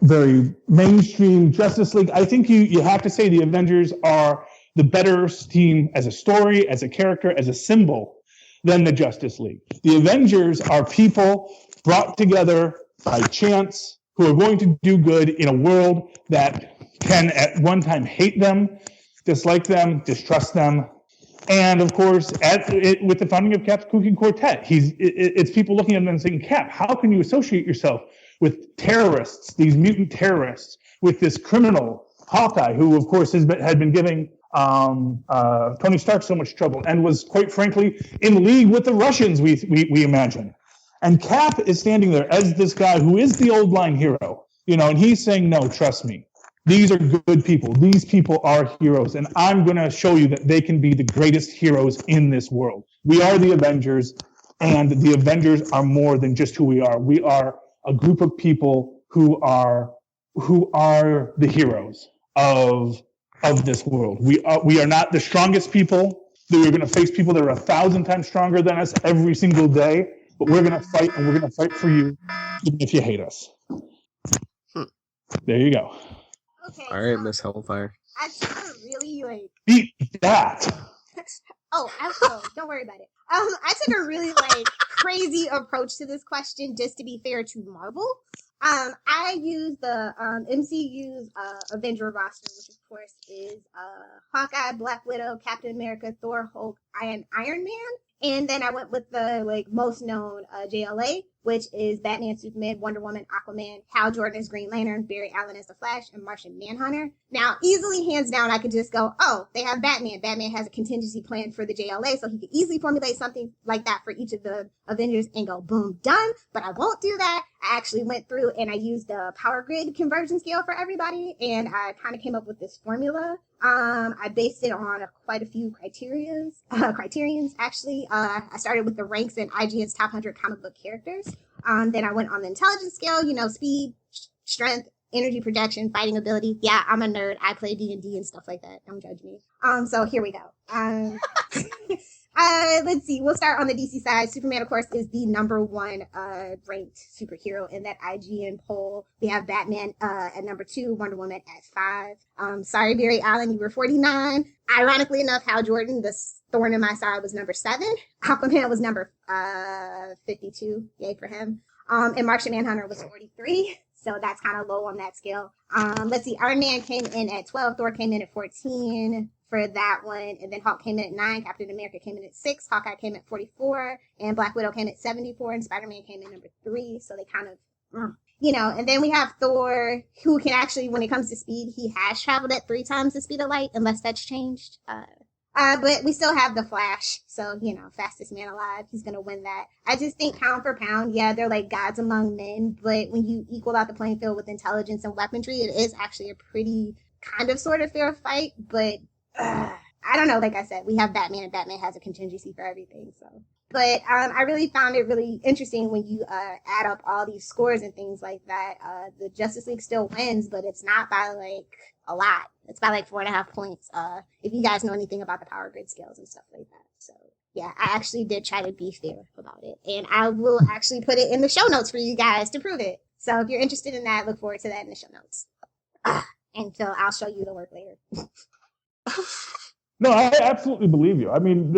C: very mainstream Justice League. I think you have to say the Avengers are the better team as a story, as a character, as a symbol than the Justice League. The Avengers are people brought together by chance who are going to do good in a world that can at one time hate them, dislike them, distrust them. And of course, with the founding of Cap's Kooky Quartet, it's people looking at them and saying, Cap, how can you associate yourself with terrorists, these mutant terrorists, with this criminal Hawkeye, who of course had been giving Tony Stark so much trouble and was, quite frankly, in league with the Russians, we imagine. And Cap is standing there as this guy who is the old line hero, and he's saying, no, trust me. These are good people. These people are heroes, and I'm going to show you that they can be the greatest heroes in this world. We are the Avengers, and the Avengers are more than just who we are. We are a group of people who are the heroes of this world. We are not the strongest people. We're going to face people that are 1,000 times stronger than us every single day, but we're going to fight, and we're going to fight for you, even if you hate us. There you go.
B: Okay.
A: All right, Miss Hellfire.
B: I took a really
C: Beat that.
B: Don't worry about it. I took a really crazy approach to this question just to be fair to Marvel. I used the MCU's Avenger roster, which of course is Hawkeye, Black Widow, Captain America, Thor, Hulk, and Iron Man. And then I went with the most known JLA, which is Batman, Superman, Wonder Woman, Aquaman, Hal Jordan as Green Lantern, Barry Allen as the Flash, and Martian Manhunter. Now, easily, hands down, I could just go, oh, they have Batman. Batman has a contingency plan for the JLA, so he could easily formulate something like that for each of the Avengers and go, boom, done. But I won't do that. I actually went through and I used the power grid conversion scale for everybody, and I kind of came up with this formula. I based it on quite a few criterions, actually. I started with the ranks in IGN's top 100 comic book characters. Then I went on the intelligence scale, speed, strength, energy projection, fighting ability. Yeah, I'm a nerd. I play D&D and stuff like that. Don't judge me. So here we go. Let's see. We'll start on the DC side. Superman, of course, is the number one ranked superhero in that IGN poll. We have Batman at number 2, Wonder Woman at 5. Sorry, Barry Allen, you were 49. Ironically enough, Hal Jordan, the thorn in my side, was number 7. Aquaman was number 52. Yay for him. And Martian Manhunter was 43. So that's kind of low on that scale. Let's see. Iron Man came in at 12. Thor came in at 14 for that one. And then Hulk came in at 9. Captain America came in at 6. Hawkeye came at 44. And Black Widow came at 74. And Spider-Man came in number 3. So they kind of, and then we have Thor, who can actually, when it comes to speed, he has traveled at 3 times the speed of light, unless that's changed. But we still have the Flash. So, fastest man alive. He's going to win that. I just think pound for pound, yeah, they're like gods among men. But when you equal out the playing field with intelligence and weaponry, it is actually a pretty kind of sort of fair fight. But I don't know. Like I said, we have Batman, and Batman has a contingency for everything. So, but I really found it really interesting when you add up all these scores and things like that. The Justice League still wins, but it's not by a lot. It's by 4.5 points. If you guys know anything about the power grid scales and stuff like that. So yeah, I actually did try to be fair about it, and I will actually put it in the show notes for you guys to prove it. So if you're interested in that, look forward to that in the show notes. And so I'll show you the work later.
C: No, I absolutely believe you. I mean,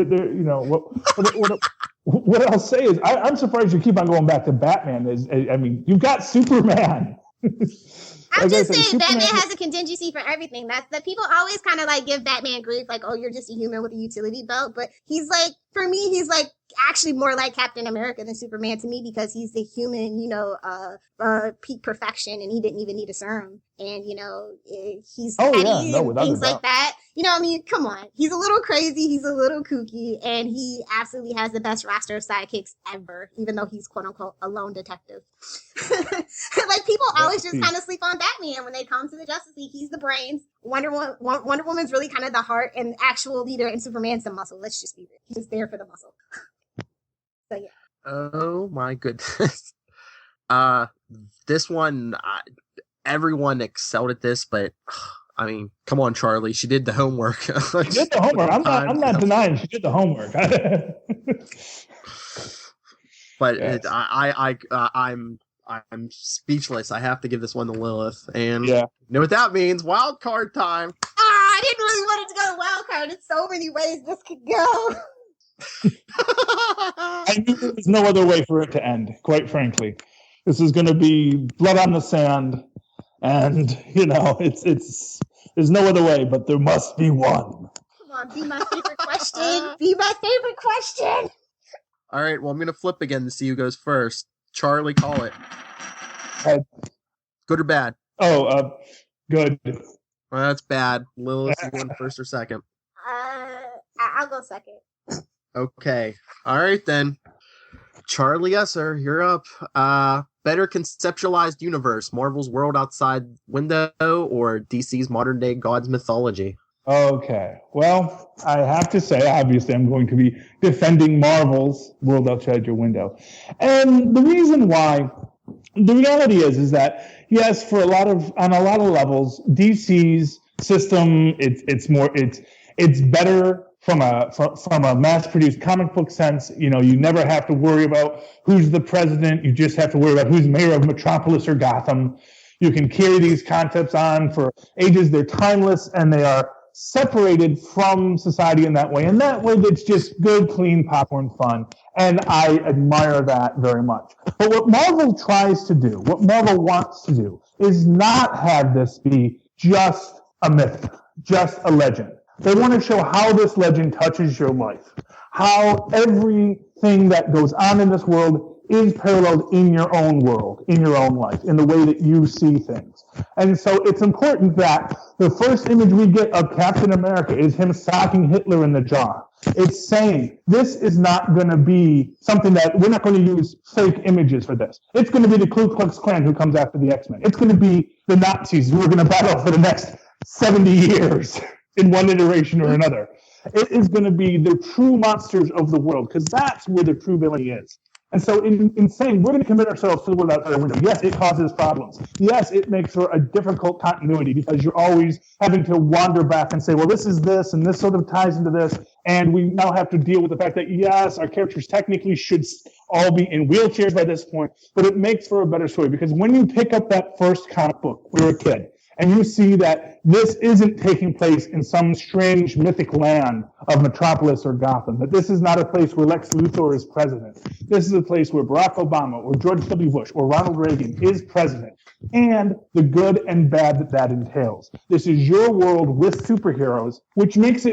C: what I'll say is I'm surprised you keep on going back to Batman. You've got Superman.
B: I'm just saying, Batman has a contingency for everything. That's that people always kind of give Batman grief, oh, you're just a human with a utility belt. But he's for me, he's actually more like Captain America than Superman to me, because he's the human, peak perfection, and he didn't even need a serum. And, he's petty and things like that. Come on. He's a little crazy. He's a little kooky. And he absolutely has the best roster of sidekicks ever, even though he's quote unquote a lone detective. People always just kind of sleep on Batman when they come to the Justice League. He's the brains. Wonder Woman's really kind of the heart and actual leader, and Superman's the muscle. Let's just be real. He's just there for the muscle. So yeah.
A: Oh my goodness. This one, everyone excelled at this, but come on, Charlie. She did the homework.
C: She did the homework. I'm not denying she did the homework.
A: But yes. I'm speechless. I have to give this one to Lilith, and you know what that means? Wild card time.
B: I didn't really want it to go to wild card. There's so many ways this could go.
C: I knew there was no other way for it to end, quite frankly. This is going to be blood on the sand, and it's there's no other way, but there must be one.
B: Come on, be my favorite question. Be my favorite question.
A: All right, well, I'm going to flip again to see who goes first. Charlie, call it. Good or bad?
C: Good.
A: Well, that's bad. Lilith is going first or second.
B: I'll go second.
A: Okay. All right, then. Charlie Esser, you're up. Better conceptualized universe, Marvel's World Outside Window or DC's modern day gods mythology?
C: Okay. Well, I have to say, obviously, I'm going to be defending Marvel's World Outside Your Window. And the reason why, the reality is that, yes, on a lot of levels, DC's system, it's better from a mass-produced comic book sense. You never have to worry about who's the president. You just have to worry about who's mayor of Metropolis or Gotham. You can carry these concepts on for ages. They're timeless, and they are separated from society in that way. And that way, it's just good, clean popcorn fun. And I admire that very much. But what Marvel tries to do, what Marvel wants to do, is not have this be just a myth, just a legend. They want to show how this legend touches your life, how everything that goes on in this world is paralleled in your own world, in your own life, in the way that you see things. And so it's important that the first image we get of Captain America is him socking Hitler in the jaw. It's saying this is not going to be something that we're not going to use fake images for this. It's going to be the Ku Klux Klan who comes after the X-Men. It's going to be the Nazis who are going to battle for the next 70 years. In one iteration or another. It is going to be the true monsters of the world, because that's where the true villain is. And so in saying we're going to commit ourselves to the world outside our window, yes, it causes problems. Yes, it makes for a difficult continuity because you're always having to wander back and say, well, this is this, and this sort of ties into this. And we now have to deal with the fact that, yes, our characters technically should all be in wheelchairs by this point, but it makes for a better story. Because when you pick up that first comic book when you're a kid, and you see that this isn't taking place in some strange mythic land of Metropolis or Gotham, that this is not a place where Lex Luthor is president. This is a place where Barack Obama or George W. Bush or Ronald Reagan is president, and the good and bad that entails. This is your world with superheroes, which makes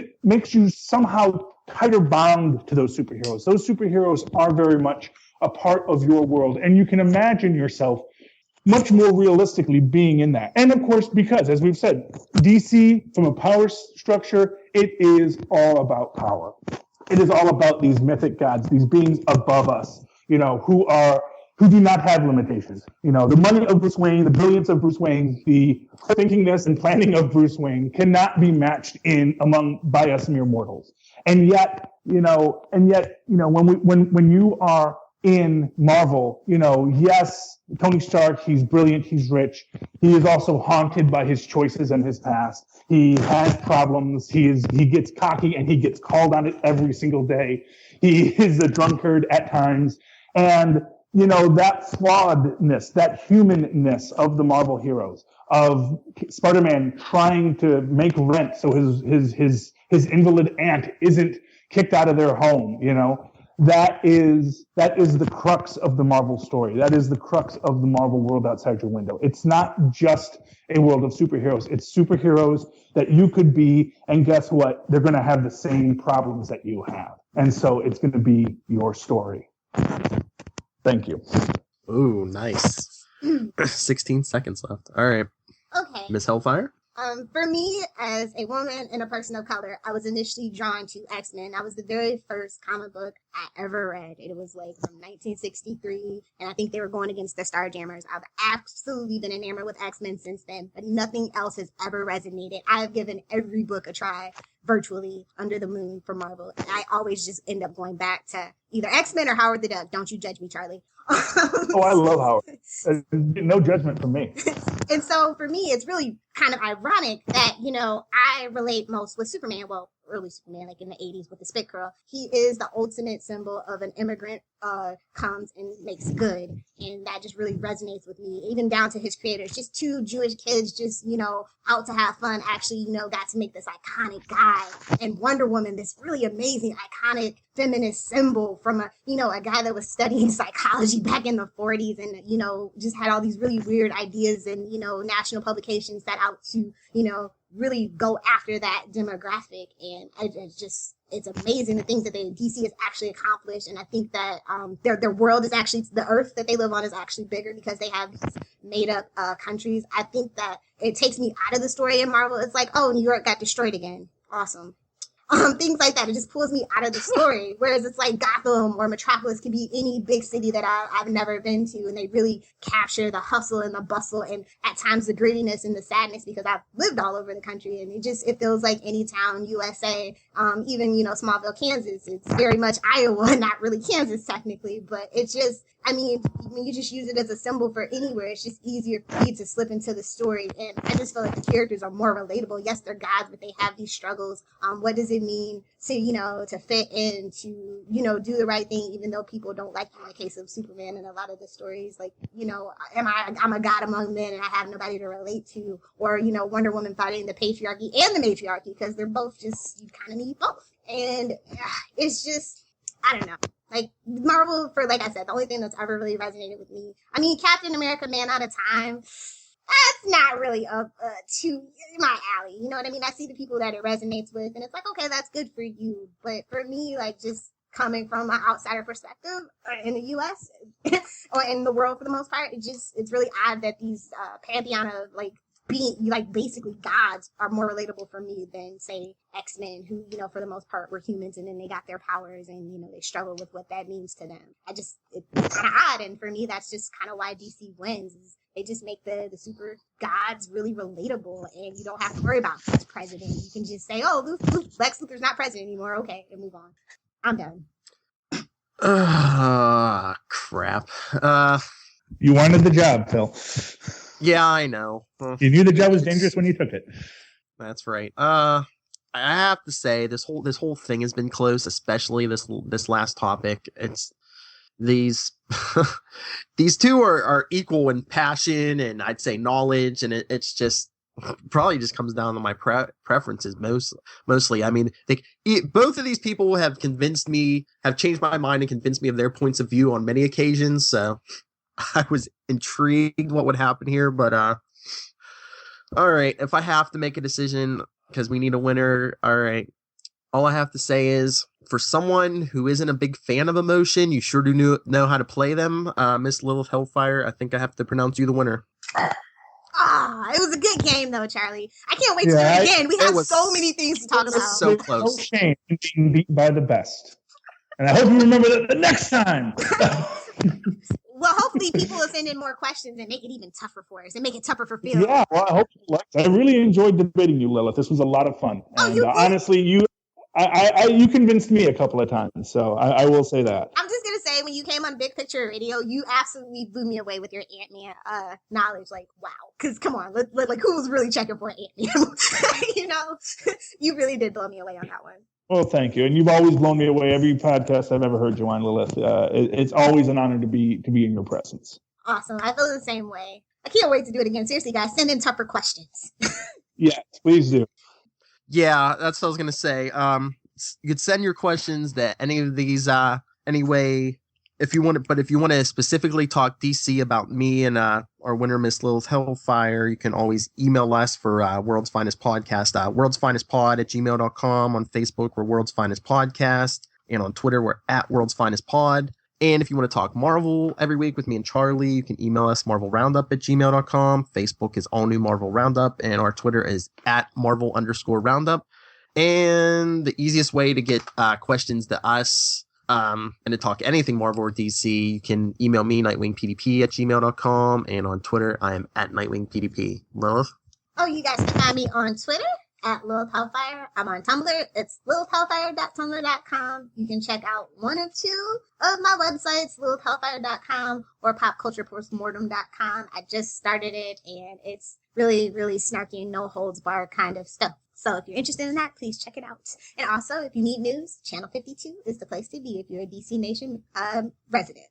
C: you somehow tighter bound to those superheroes. Those superheroes are very much a part of your world, and you can imagine yourself much more realistically being in that. And of course, because, as we've said, DC, from a power structure, it is all about power. It is all about these mythic gods, these beings above us, who do not have limitations. The money of Bruce Wayne, the brilliance of Bruce Wayne, the thinkingness and planning of Bruce Wayne cannot be matched by us mere mortals. And yet, when you are in Marvel, yes, Tony Stark, he's brilliant, he's rich. He is also haunted by his choices and his past. He has problems. He gets cocky and he gets called on it every single day. He is a drunkard at times. And, that flawedness, that humanness of the Marvel heroes, of Spider-Man trying to make rent so his invalid aunt isn't kicked out of their home, That is the crux of the Marvel story. That is the crux of the Marvel world outside your window. It's not just a world of superheroes. It's superheroes that you could be, and guess what? They're going to have the same problems that you have. And so it's going to be your story. Thank you.
A: Ooh, nice. 16 seconds left. All right.
B: Okay.
A: Miss Hellfire?
B: For me, as a woman and a person of color, I was initially drawn to X-Men. That was the very first comic book I ever read. It was from 1963, and I think they were going against the Starjammers. I've absolutely been enamored with X-Men since then, but nothing else has ever resonated. I have given every book a try, virtually, under the moon for Marvel, and I always just end up going back to either X-Men or Howard the Duck. Don't you judge me, Charlie.
C: Oh, I love Howard. No judgment from me.
B: And so for me, it's really kind of ironic that, I relate most with Superman. Well, early Superman, like in the 80s with the Spit Girl. He is the ultimate symbol of an immigrant comes and makes good. And that just really resonates with me, even down to his creators. Just two Jewish kids just, out to have fun, actually, got to make this iconic guy. And Wonder Woman, this really amazing, iconic feminist symbol from a guy that was studying psychology back in the 40s and, just had all these really weird ideas and, national publications set out to, really go after that demographic. And it's amazing the things that DC has actually accomplished, and I think that their world is actually, the Earth that they live on is actually bigger because they have these made up countries. I think that it takes me out of the story in Marvel. It's like, oh, New York got destroyed again. Awesome. Things like that. It just pulls me out of the story. Whereas it's like Gotham or Metropolis could be any big city that I've never been to, and they really capture the hustle and the bustle and at times the grittiness and the sadness, because I've lived all over the country, and it feels like any town, USA, even, Smallville, Kansas. It's very much Iowa, not really Kansas technically, but it's just, I mean, when you just use it as a symbol for anywhere, it's just easier for me to slip into the story. And I just feel like the characters are more relatable. Yes, they're gods, but they have these struggles. What does it mean to, to fit in, to, do the right thing, even though people don't like you? In the case of Superman and a lot of the stories, like, I'm a god among men and I have nobody to relate to. Or, Wonder Woman fighting the patriarchy and the matriarchy, because they're both just, you kind of need both. And it's just, I don't know. Like, Marvel, like I said, the only thing that's ever really resonated with me, I mean, Captain America, Man Out of Time, that's not really up to my alley. You know what I mean? I see the people that it resonates with, and it's like, okay, that's good for you. But for me, like, just coming from an outsider perspective in the U.S. or in the world for the most part, it's really odd that these pantheon of, like, being like basically gods are more relatable for me than, say, X-Men, who, for the most part were humans, and then they got their powers and, they struggle with what that means to them. It's kind of odd. And for me, that's just kind of why DC wins, is they just make the super gods really relatable, and you don't have to worry about who's president. You can just say, oh, Lex Luthor's not president anymore. Okay, and move on. I'm done.
A: Crap.
C: You wanted the job, Phil.
A: Yeah, I know.
C: You knew the job was dangerous when you took it.
A: That's right. I have to say, this whole thing has been close, especially this last topic. It's these these two are equal in passion and I'd say knowledge, and it's just probably just comes down to my preferences mostly. I mean, both of these people have changed my mind and convinced me of their points of view on many occasions. So I was intrigued what would happen here, but all right, if I have to make a decision because we need a winner, all right, all I have to say is, for someone who isn't a big fan of emotion, you sure do know how to play them. Miss Lilith Hellfire, I think I have to pronounce you the winner.
B: It was a good game though, Charlie. I can't wait to do it again. We have so many things to talk about.
A: So close.
C: No shame in being beaten by the best. And I hope you remember that the next time.
B: Well, hopefully people will send in more questions and make it even tougher for us and make it tougher for Phil.
C: Yeah, well, I hope you liked it. I really enjoyed debating you, Lilith. This was a lot of fun. And honestly, you convinced me a couple of times, so I will say that.
B: I'm just going to say, when you came on Big Picture Radio, you absolutely blew me away with your Ant-Man knowledge. Like, wow. Because, come on, like, who was really checking for Ant-Man? You really did blow me away on that one.
C: Well, thank you. And you've always blown me away every podcast I've ever heard you on, Lilith. It's always an honor to be in your presence.
B: Awesome. I feel the same way. I can't wait to do it again. Seriously, guys, send in tougher questions.
C: Yes, please do.
A: Yeah, that's what I was going to say. You could send your questions to any of these, anyway, if you want to, but if you want to specifically talk DC about me and our winner, Miss Lilith Hellfire, you can always email us for World's Finest Podcast, worldsfinestpod@gmail.com. On Facebook, we're World's Finest Podcast. And on Twitter, we're @worldsfinestpod. And if you want to talk Marvel every week with me and Charlie, you can email us marvelroundup@gmail.com. Facebook is All New Marvel Roundup, and our Twitter is @Marvel_Roundup. And the easiest way to get questions to us and to talk anything Marvel or DC, you can email me, nightwingpdp@gmail.com, and on Twitter, I am @nightwingpdp. Lilith?
B: Oh, you guys can find me on Twitter @Lilith Hellfire. I'm on Tumblr. It's lilithhellfire.tumblr.com. You can check out one or two of my websites, lilithhellfire.com or popculturepostmortem.com. I just started it, and it's really, really snarky and no holds bar kind of stuff. So if you're interested in that, please check it out. And also, if you need news, Channel 52 is the place to be if you're a DC Nation resident.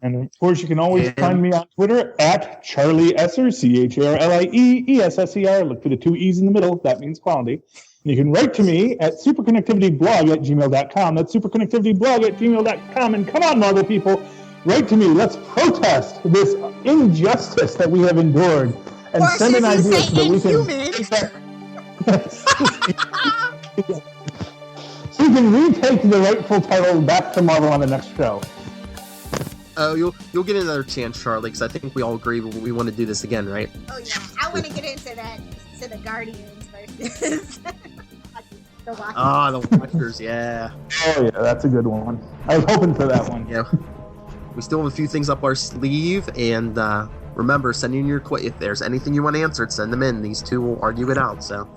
C: And of course, you can always find me on Twitter @Charlie Esser, CharlieEsser. Look for the 2 E's in the middle. That means quality. And you can write to me at superconnectivityblog@gmail.com. That's superconnectivityblog@gmail.com. And come on, Marvel people, write to me. Let's protest this injustice that we have endured. And send an idea so that we can... So you can retake the rightful title back to Marvel on the next show.
A: Oh, you'll get another chance, Charlie, because I think we all agree we want to do this again, right?
B: Oh yeah, I want to get into that, to the Guardians versus the Watchers.
A: Ah, the Watchers, yeah.
C: Oh yeah, that's a good one. I was hoping for that one.
A: Yeah. We still have a few things up our sleeve, and remember, send in your if there's anything you want answered, send them in. These two will argue it out. So.